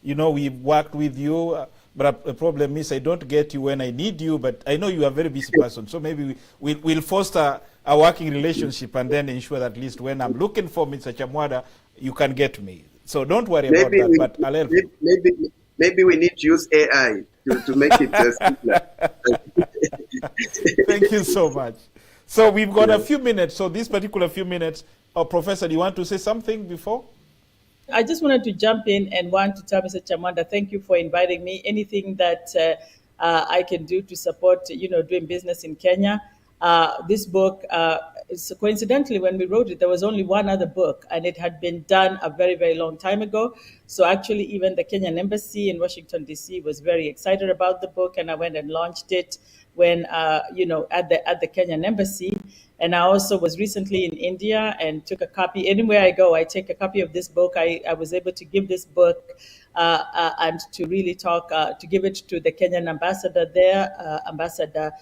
you know, we've worked with you, but the problem is I don't get you when I need you, but I know you are a very busy person. So maybe we'll foster a working relationship and then ensure that at least when I'm looking for Mr. Chamwada, you can get me. So don't worry about that, but I'll help you. Maybe we need to use AI to make it simpler. Thank you so much. So we've got a few minutes. So this particular few minutes, Professor, do you want to say something before? I just wanted to jump in and want to tell Mr. Chamwada, thank you for inviting me. Anything that I can do to support, doing business in Kenya. This book, coincidentally, when we wrote it, there was only one other book, and it had been done a very, very long time ago. So actually, even the Kenyan Embassy in Washington, D.C. was very excited about the book, and I went and launched it when, at the Kenyan Embassy. And I also was recently in India and took a copy. Anywhere I go, I take a copy of this book. I was able to give this book and to really talk, to give it to the Kenyan ambassador there, Ambassador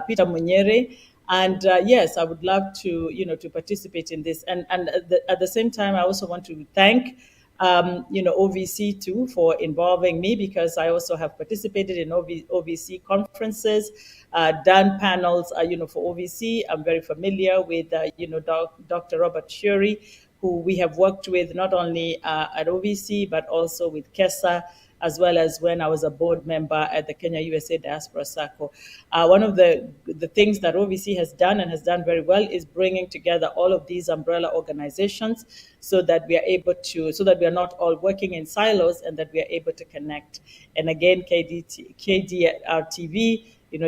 Peter Mong'are. And yes, I would love to, to participate in this. And at the same time, I also want to thank, OVC too for involving me, because I also have participated in OVC conferences, done panels, for OVC. I'm very familiar with, Dr. Robert Shuri, who we have worked with not only at OVC, but also with KESA, as well as when I was a board member at the Kenya USA Diaspora Circle. One of the things that OVC has done and has done very well is bringing together all of these umbrella organizations so that we are not all working in silos, and that we are able to connect. And again, KDRTV,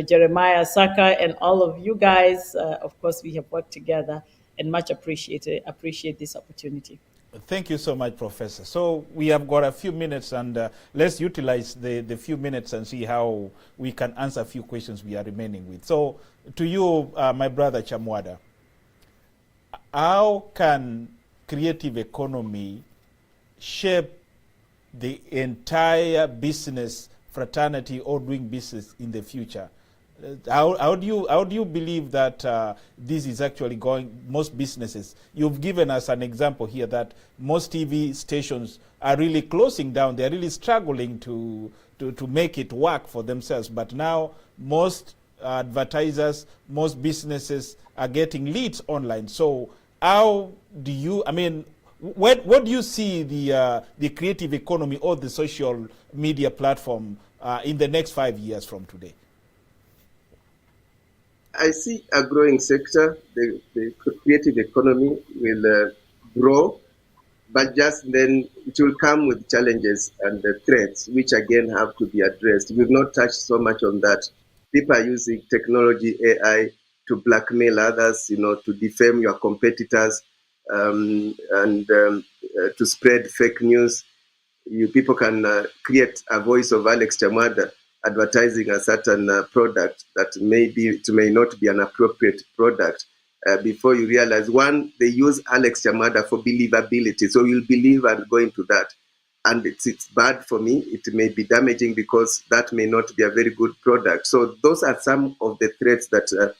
Jeremiah Saka, and all of you guys, of course, we have worked together, and much appreciate this opportunity. Thank you so much, Professor. So we have got a few minutes, and let's utilize the few minutes and see how we can answer a few questions we are remaining with. So to you, my brother Chamwada, how can creative economy shape the entire business fraternity or doing business in the future? How do you believe that this is actually going? Most businesses, you've given us an example here that most TV stations are really closing down. They're really struggling to make it work for themselves. But now most advertisers, most businesses are getting leads online. So how do you? I mean, what do you see the creative economy or the social media platform in the next 5 years from today? I see a growing sector. The creative economy will grow, but just then it will come with challenges and threats, which again have to be addressed. We've not touched so much on that. People are using technology, AI, to blackmail others, to defame your competitors, and to spread fake news. People can create a voice of Alex Chamwada advertising a certain product that may not be an appropriate product. Before you realize, one, they use Alex Chamwada for believability, so you'll believe and go into that. And it's bad for me. It may be damaging because that may not be a very good product. So those are some of the threats that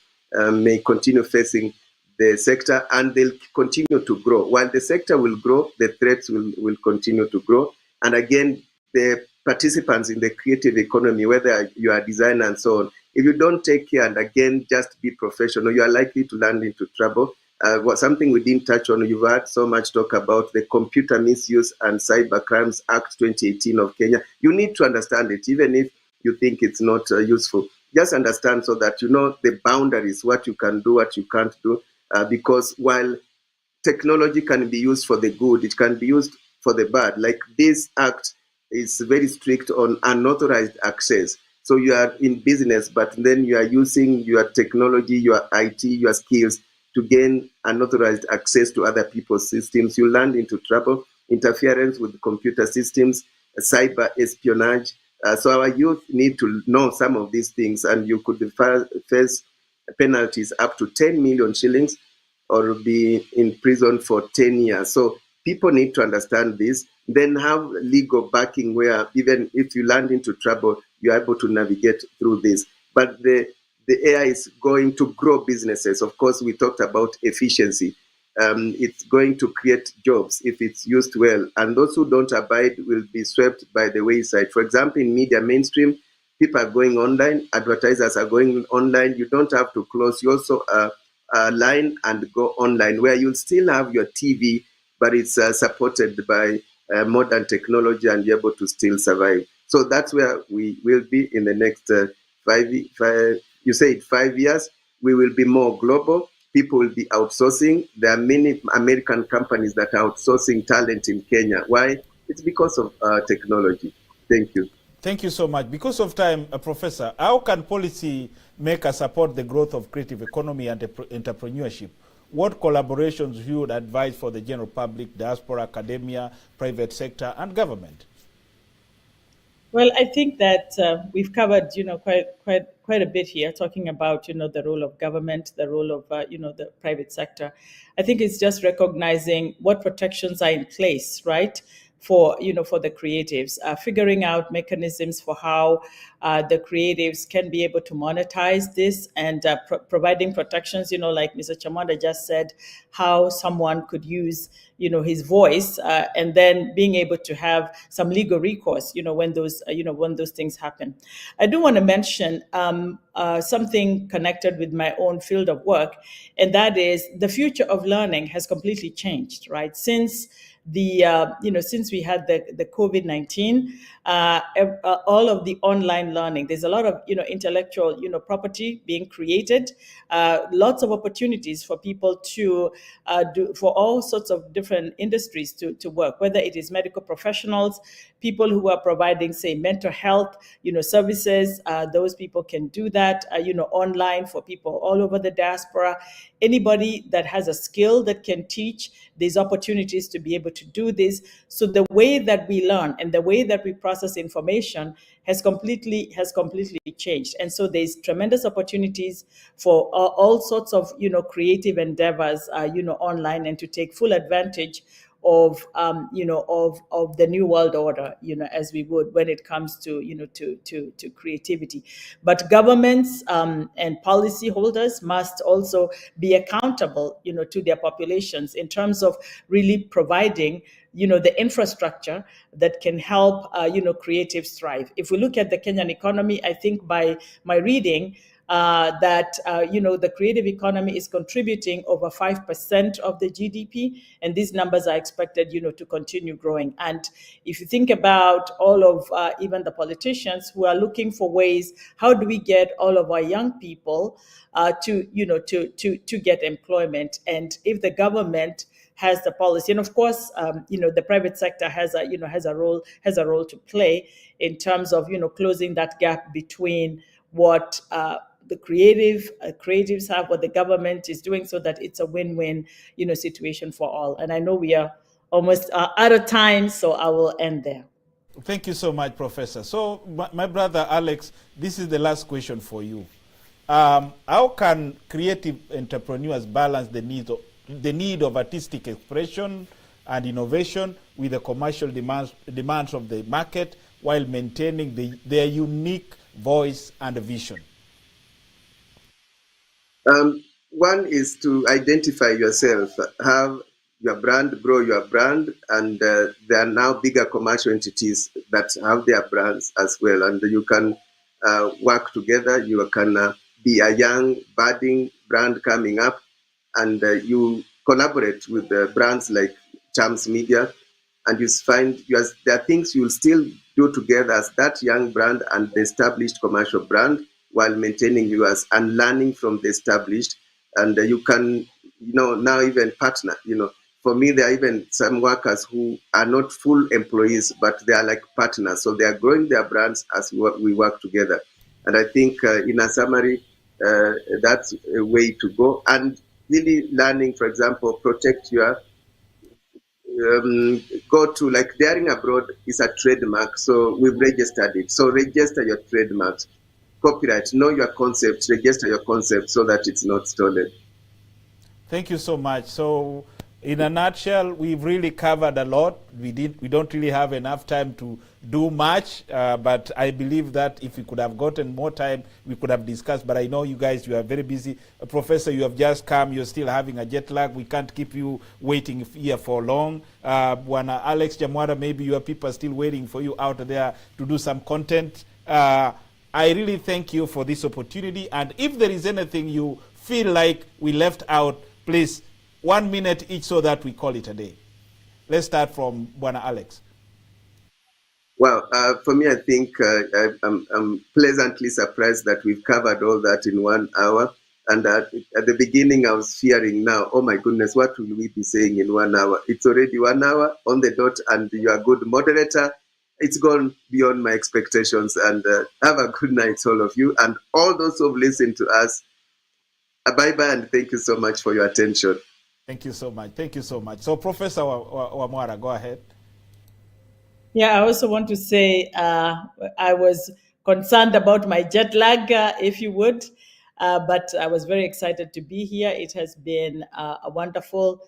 may continue facing the sector, and they'll continue to grow. While the sector will grow, the threats will continue to grow. And again, the participants in the creative economy, whether you are a designer and so on, if you don't take care and again just be professional, you are likely to land into trouble. something we didn't touch on. You've heard so much talk about the Computer Misuse and Cyber Crimes Act 2018 of Kenya. You need to understand it, even if you think it's not useful. Just understand so that you know the boundaries, what you can do, what you can't do. Because while technology can be used for the good, it can be used for the bad. Like this act is very strict on unauthorized access. So you are in business, but then you are using your technology, your IT, your skills to gain unauthorized access to other people's systems. You land into trouble, interference with computer systems, cyber espionage. So our youth need to know some of these things, and you could face penalties up to 10 million shillings or be in prison for 10 years. So people need to understand this, then have legal backing where even if you land into trouble, you're able to navigate through this. But the AI is going to grow businesses. Of course, we talked about efficiency. It's going to create jobs if it's used well. And those who don't abide will be swept by the wayside. For example, in media mainstream, people are going online, advertisers are going online. You don't have to close. You also line and go online, where you'll still have your TV, but it's supported by modern technology and you're able to still survive. So that's where we will be in the next 5 years. We will be more global. People will be outsourcing. There are many American companies that are outsourcing talent in Kenya. Why? It's because of technology. Thank you. Thank you so much. Because of time, Professor, how can policy makers support the growth of creative economy and entrepreneurship? What collaborations you would advise for the general public, diaspora, academia, private sector, and government? Well, I think that we've covered, quite a bit here, talking about, the role of government, the role of, the private sector. I think it's just recognizing what protections are in place, right, for the creatives, figuring out mechanisms for how the creatives can be able to monetize this, and providing protections, like Mr. Chamanda just said, how someone could use his voice, and then being able to have some legal recourse when those things happen. I do want to mention something connected with my own field of work, and that is the future of learning has completely changed, right, since since we had the COVID-19, all of the online learning, there's a lot of intellectual property being created, lots of opportunities for people to do for all sorts of different industries to work, whether it is medical professionals, people who are providing, say, mental health services. Those people can do that online for people all over the diaspora. Anybody that has a skill that can teach, there's opportunities to be able to do this. So the way that we learn and the way that we process information has completely changed. And so there's tremendous opportunities for all sorts of creative endeavors online, and to take full advantage of of the new world order, as we would when it comes to to creativity. But governments and policy holders must also be accountable to their populations in terms of really providing the infrastructure that can help creatives thrive. If we look at the Kenyan economy, I think by my reading, that the creative economy is contributing over 5% of the GDP, and these numbers are expected to continue growing. And if you think about all of even the politicians who are looking for ways, how do we get all of our young people to get employment? And if the government has the policy, and of course, the private sector has a role to play in terms of closing that gap between what the creatives have, what the government is doing, so that it's a win-win situation for all. And I know we are almost out of time, so I will end there. Thank you so much, Professor. So my brother Alex, this is the last question for you. How can creative entrepreneurs balance the need of artistic expression and innovation with the commercial demands of the market, while maintaining their unique voice and vision? One is to identify yourself, have your brand, grow your brand, and there are now bigger commercial entities that have their brands as well, and you can work together. You can be a young, budding brand coming up, and you collaborate with brands like Chams Media, and you find there are things you'll still do together as that young brand and the established commercial brand, while maintaining yours and learning from the established. And you can, now even partner. For me, there are even some workers who are not full employees, but they are like partners. So they are growing their brands as we work together. And I think, in a summary, that's a way to go. And really learning, for example, protect your go to, like, daring abroad is a trademark, so we've registered it. So register your trademarks. Copyright, know your concept, register your concept so that it's not stolen. Thank you so much. So in a nutshell, we've really covered a lot. We don't really have enough time to do much, but I believe that if we could have gotten more time, we could have discussed. But I know you guys, you are very busy. Professor, you have just come. You're still having a jet lag. We can't keep you waiting here for long. Bwana Alex Chamwada, maybe your people are still waiting for you out there to do some content. I really thank you for this opportunity. And if there is anything you feel like we left out, please, 1 minute each so that we call it a day. Let's start from Bwana Alex. Well, for me, I think I'm pleasantly surprised that we've covered all that in 1 hour. And at the beginning, I was fearing now, oh my goodness, what will we be saying in 1 hour? It's already 1 hour on the dot, and you're a good moderator. It's gone beyond my expectations. And have a good night, all of you. And all those who've listened to us, bye-bye, and thank you so much for your attention. Thank you so much. Thank you so much. So, Professor Wamwara, go ahead. Yeah, I also want to say I was concerned about my jet lag, if you would, but I was very excited to be here. It has been a wonderful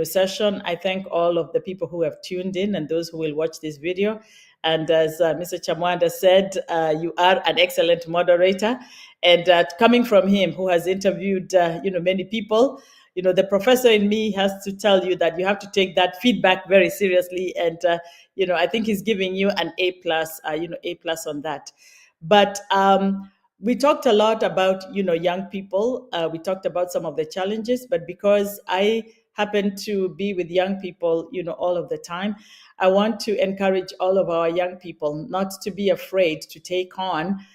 session. I thank all of the people who have tuned in and those who will watch this video. And as Mr. Chamwanda said, you are an excellent moderator. And coming from him, who has interviewed many people, the professor in me has to tell you that you have to take that feedback very seriously. And I think he's giving you an A+, A+ on that. But we talked a lot about young people. We talked about some of the challenges, but because I happen to be with young people all of the time, I want to encourage all of our young people not to be afraid to take on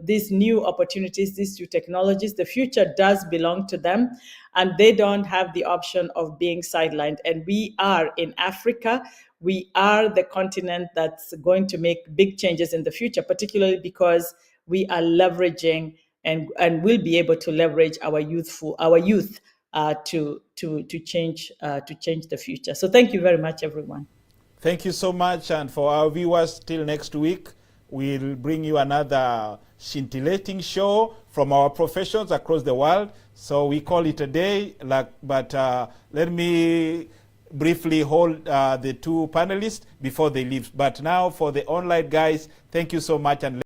these new opportunities, these new technologies. The future does belong to them, and they don't have the option of being sidelined. And we are in Africa. We are the continent that's going to make big changes in the future, particularly because we are leveraging and will be able to leverage our youth to change the future. So thank you very much, everyone. Thank you so much. And for our viewers, till next week, we'll bring you another scintillating show from our professions across the world. So we call it a day, but let me briefly hold the two panelists before they leave. But now for the online guys, thank you so much. And